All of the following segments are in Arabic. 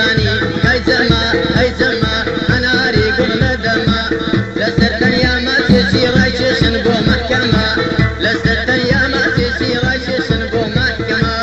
كردستاني هاي زما أنا ريقل ندما لسرتن يا ما تسي رايشن بو محكمة لسرتن يا ما تسي رايشن بو محكمة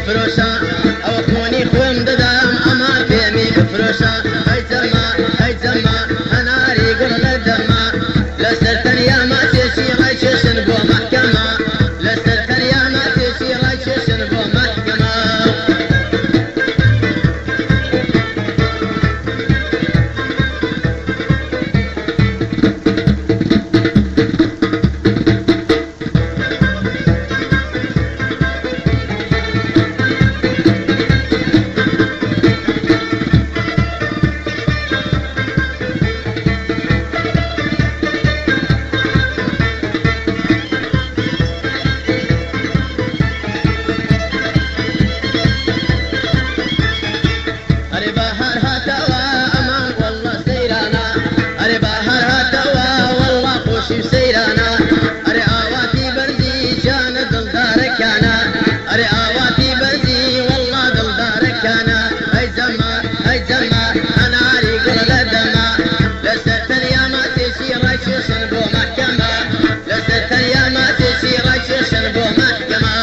فروشا او خوني خوم ددام اما فيمي فروشا هاي زما انا ريقل ندما لسرتن يا ما تشي غيشن بو محكمة لسرتن يا ما تشي غيشن بو محكمة سيرانا أري آواتي برزي جان دلدارك أنا أري آواتي برزي والله دلدارك أنا هاي زما أنا ريقل لدما لسرتن يا ما تسي رايشن بو محكمة لسرتن يا ما تسي رايشن بو محكمة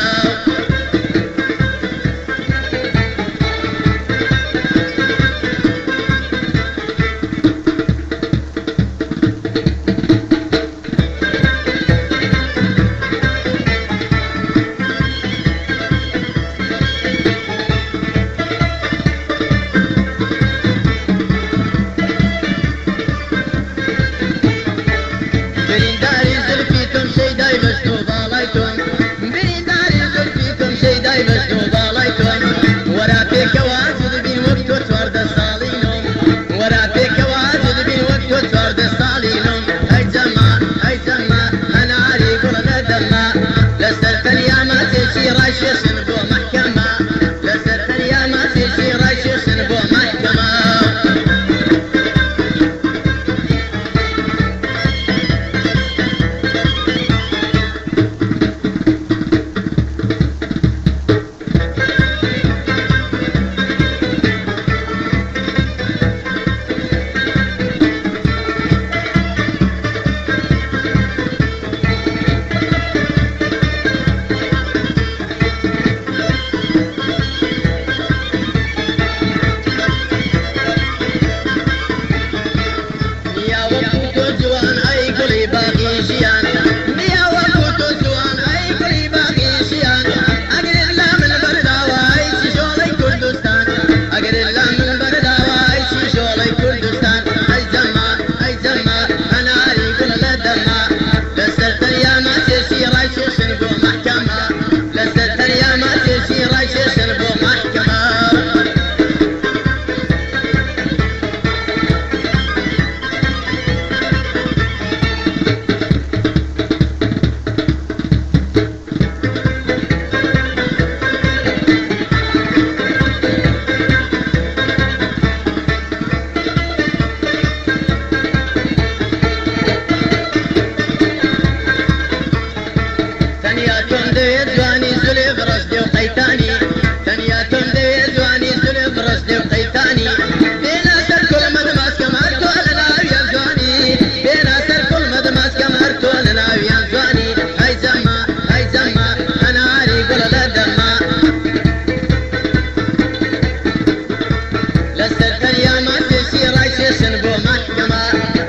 لسرتن يا ما تشي رايشن بو محكمة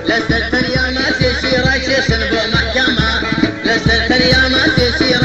لسرتن يا ما تشي رايشن بو محكمة لسرتن يا ما تسي